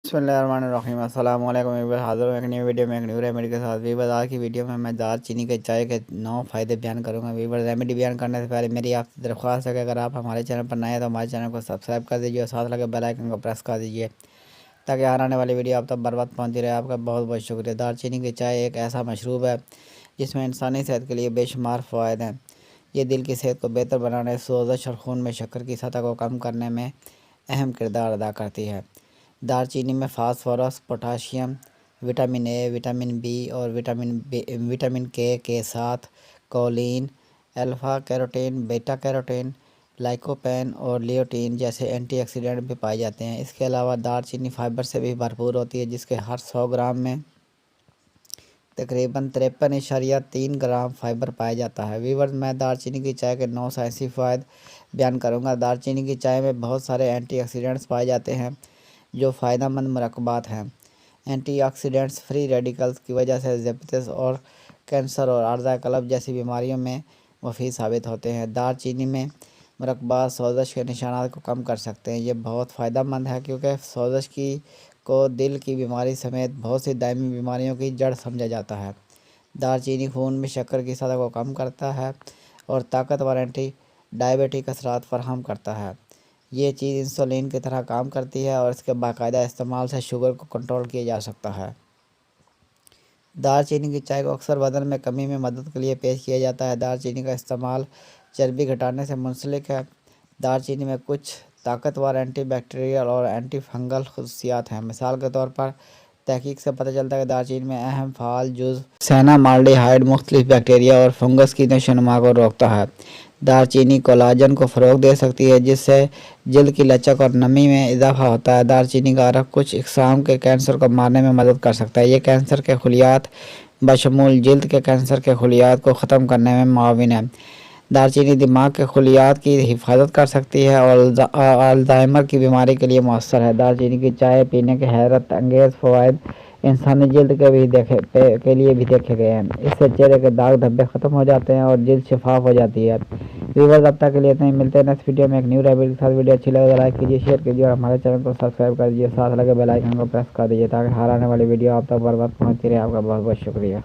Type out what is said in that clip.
بسم اللہ الرحمن الرحیم۔ السلام علیکم ویورز، حاضر ہوں ایک نئی ویڈیو میں ایک نیو ریمیڈی کے ساتھ۔ ویورز، آج کی ویڈیو میں دار چینی کے چائے کے 9 فائدے بیان کروں گا۔ ویورز، ریمیڈی بیان کرنے سے پہلے میری آپ سے درخواست ہے کہ اگر آپ ہمارے چینل پر نئے ہیں تو ہمارے چینل کو سبسکرائب کر دیجیے اور ساتھ لگے بیل آئیکن کو پریس کر دیجیے تاکہ آنے والی ویڈیو آپ تک بر وقت پہنچتی رہے۔ آپ کا بہت بہت شکریہ۔ دار چینی کی چائے ایک ایسا مشروب ہے جس میں انسانی صحت کے لیے بے شمار فوائد ہیں۔ یہ دل کی صحت کو بہتر بنانے، سوزش اور خون میں شکر کی سطح کو کم کرنے میں اہم کردار ادا کرتی ہے۔ دار چینی میں phosphorus, potassium, vitamin A, vitamin B اور وٹامن کے ساتھ کولین، الفا کیروٹین، بیٹا کیروٹین، لائکوپین اور لیوٹین جیسے اینٹی آکسیڈنٹ بھی پائے جاتے ہیں۔ اس کے علاوہ دار چینی فائبر سے بھی بھرپور ہوتی ہے، جس کے ہر 100 گرام میں تقریباً 53.3 گرام فائبر پایا جاتا ہے۔ ویورز، میں دار چینی کی چائے کے 9 سائنسی فوائد بیان کروں گا۔ دار چینی کی چائے میں بہت سارے اینٹی آکسیڈنٹس پائے جاتے ہیں جو فائدہ مند مرکبات ہیں۔ اینٹی آکسیڈنٹس فری ریڈیکلز کی وجہ سے ذیابیطس اور کینسر اور عارضہ قلب جیسی بیماریوں میں مفید ثابت ہوتے ہیں۔ دار چینی میں مرکبات سوزش کے نشانات کو کم کر سکتے ہیں۔ یہ بہت فائدہ مند ہے کیونکہ سوزش کو دل کی بیماری سمیت بہت سی دائمی بیماریوں کی جڑ سمجھا جاتا ہے۔ دار چینی خون میں شکر کی سطح کو کم کرتا ہے اور طاقتور اینٹی ڈائبیٹک اثرات فراہم کرتا ہے۔ یہ چیز انسولین کی طرح کام کرتی ہے اور اس کے باقاعدہ استعمال سے شوگر کو کنٹرول کیا جا سکتا ہے۔ دار چینی کی چائے کو اکثر وزن میں کمی میں مدد کے لیے پیش کیا جاتا ہے۔ دار چینی کا استعمال چربی گھٹانے سے منسلک ہے۔ دار چینی میں کچھ طاقتور اینٹی بیکٹیریل اور اینٹی فنگل خصوصیات ہیں۔ مثال کے طور پر تحقیق سے پتہ چلتا ہے کہ دار چینی میں اہم فعال جزو سینامالڈیہائڈ مختلف بیکٹیریا اور فنگس کی نشو و نما کو روکتا ہے۔ دار چینی کولاجن کو فروغ دے سکتی ہے جس سے جلد کی لچک اور نمی میں اضافہ ہوتا ہے۔ دار چینی کا عرق کچھ اقسام کے کینسر کو مارنے میں مدد کر سکتا ہے۔ یہ کینسر کے خلیات بشمول جلد کے کینسر کے خلیات کو ختم کرنے میں معاون ہے۔ دار چینی دماغ کے خلیات کی حفاظت کر سکتی ہے اور الزائمر کی بیماری کے لیے مؤثر ہے۔ دار چینی کی چائے پینے کے حیرت انگیز فوائد انسانی جلد کے لیے بھی دیکھے گئے ہیں۔ اس سے چہرے کے داغ دھبے ختم ہو جاتے ہیں اور جلد شفاف ہو جاتی ہے۔ ویورز، اب تک کے لیے اتنا ہی، ملتے ہیں نیکسٹ ویڈیو میں ایک نیو ریمیڈی کے ساتھ۔ ویڈیو اچھی لگے تو لائک کیجیے، شیئر کیجیے اور ہمارے چینل کو سبسکرائب کر دیجیے، ساتھ لگے بیل آئیکن کو پریس کر دیجیے تاکہ ہر آنے والی ویڈیو آپ تک بر وقت پہنچتی رہے۔ آپ کا بہت بہت شکریہ۔